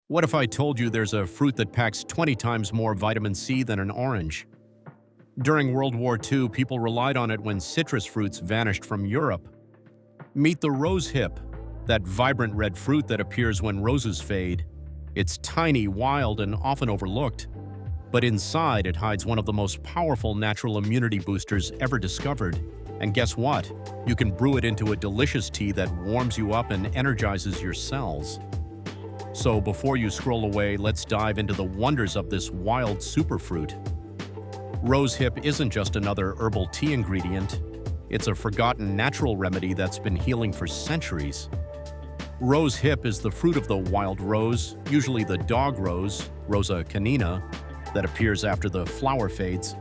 What if I told you there's a fruit that packs 20 times more vitamin C than an orange? During World War II, people relied on it when citrus fruits vanished from Europe. Meet the rose hip, that vibrant red fruit that appears when roses fade. It's tiny, wild, and often overlooked. But inside, it hides one of the most powerful natural immunity boosters ever discovered. And guess what? You can brew it into a delicious tea that warms you up and energizes your cells. So before you scroll away, let's dive into the wonders of this wild superfruit. Rose hip isn't just another herbal tea ingredient. It's a forgotten natural remedy that's been healing for centuries. Rose hip is the fruit of the wild rose, usually the dog rose, Rosa canina, that appears after the flower fades.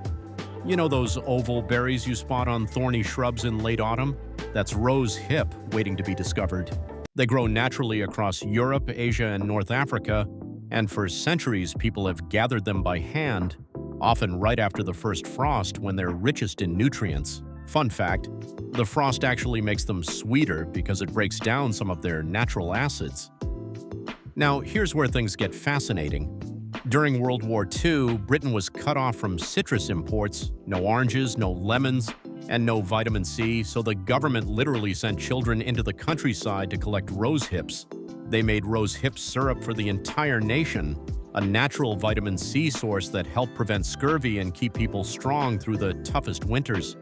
You know those oval berries you spot on thorny shrubs in late autumn? That's rose hip waiting to be discovered. They grow naturally across Europe, Asia, and North Africa, and for centuries people have gathered them by hand, often right after the first frost when they're richest in nutrients. Fun fact, the frost actually makes them sweeter because it breaks down some of their natural acids. Now, here's where things get fascinating. During World War II, Britain was cut off from citrus imports, no oranges, no lemons, and no vitamin C, so the government literally sent children into the countryside to collect rose hips. They made rose hip syrup for the entire nation, a natural vitamin C source that helped prevent scurvy and keep people strong through the toughest winters.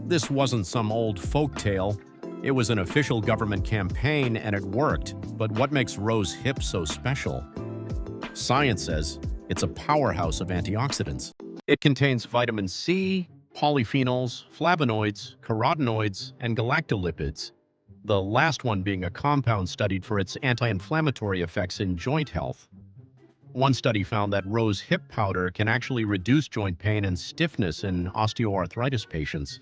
This wasn't some old folk tale. It was an official government campaign and it worked. But what makes rose hip so special? Science says it's a powerhouse of antioxidants. It contains vitamin C, polyphenols, flavonoids, carotenoids, and galactolipids, the last one being a compound studied for its anti-inflammatory effects in joint health. One study found that rose hip powder can actually reduce joint pain and stiffness in osteoarthritis patients.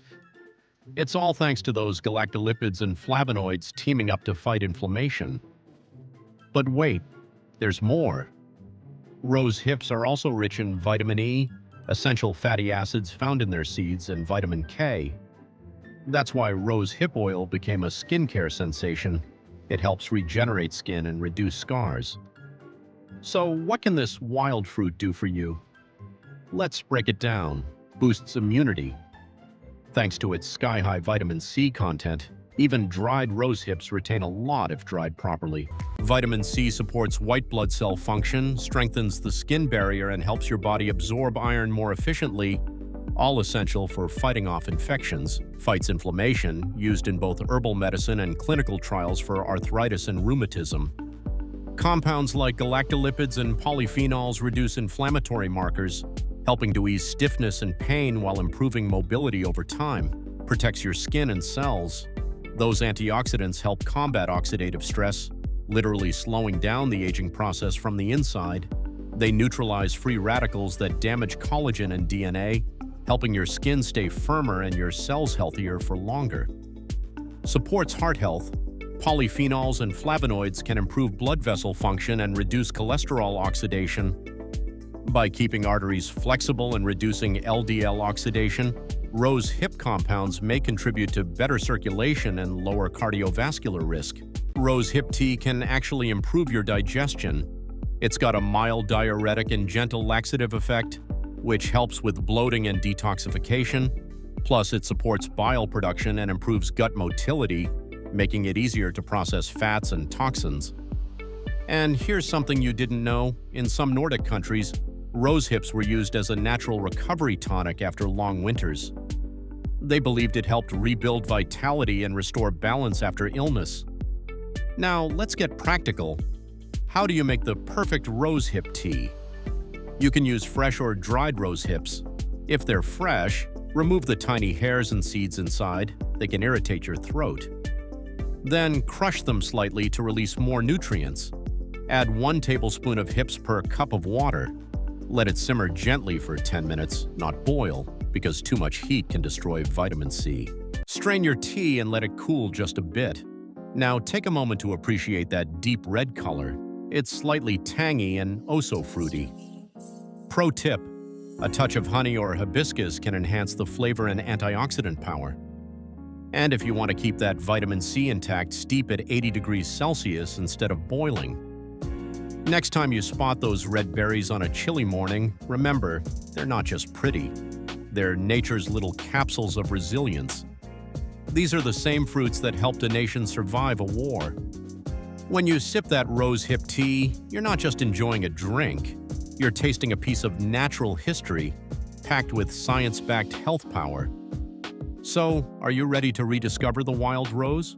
It's all thanks to those galactolipids and flavonoids teaming up to fight inflammation. But wait, there's more. Rose hips are also rich in vitamin E, essential fatty acids found in their seeds, and vitamin K. That's why rose hip oil became a skincare sensation. It helps regenerate skin and reduce scars. So what can this wild fruit do for you? Let's break it down. Boosts immunity. Thanks to its sky-high vitamin C content, even dried rose hips retain a lot if dried properly. Vitamin C supports white blood cell function, strengthens the skin barrier, and helps your body absorb iron more efficiently, all essential for fighting off infections, fights inflammation, used in both herbal medicine and clinical trials for arthritis and rheumatism. Compounds like galactolipids and polyphenols reduce inflammatory markers, helping to ease stiffness and pain while improving mobility over time, protects your skin and cells. Those antioxidants help combat oxidative stress, literally slowing down the aging process from the inside. They neutralize free radicals that damage collagen and DNA, helping your skin stay firmer and your cells healthier for longer. Supports heart health. Polyphenols and flavonoids can improve blood vessel function and reduce cholesterol oxidation. By keeping arteries flexible and reducing LDL oxidation, rose hip compounds may contribute to better circulation and lower cardiovascular risk. Rose hip tea can actually improve your digestion. It's got a mild diuretic and gentle laxative effect, which helps with bloating and detoxification. Plus, it supports bile production and improves gut motility, making it easier to process fats and toxins. And here's something you didn't know. In some Nordic countries, rose hips were used as a natural recovery tonic after long winters. They believed it helped rebuild vitality and restore balance after illness. Now, let's get practical. How do you make the perfect rose hip tea? You can use fresh or dried rose hips. If they're fresh, remove the tiny hairs and seeds inside. They can irritate your throat. Then crush them slightly to release more nutrients. Add 1 tablespoon of hips per cup of water. Let it simmer gently for 10 minutes, not boil, because too much heat can destroy vitamin C. Strain your tea and let it cool just a bit. Now take a moment to appreciate that deep red color. It's slightly tangy and oh so fruity. Pro tip: a touch of honey or hibiscus can enhance the flavor and antioxidant power. And if you want to keep that vitamin C intact, steep at 80 degrees Celsius instead of boiling. Next time you spot those red berries on a chilly morning, remember, they're not just pretty. They're nature's little capsules of resilience. These are the same fruits that helped a nation survive a war. When you sip that rose-hip tea, you're not just enjoying a drink. You're tasting a piece of natural history packed with science-backed health power. So, are you ready to rediscover the wild rose?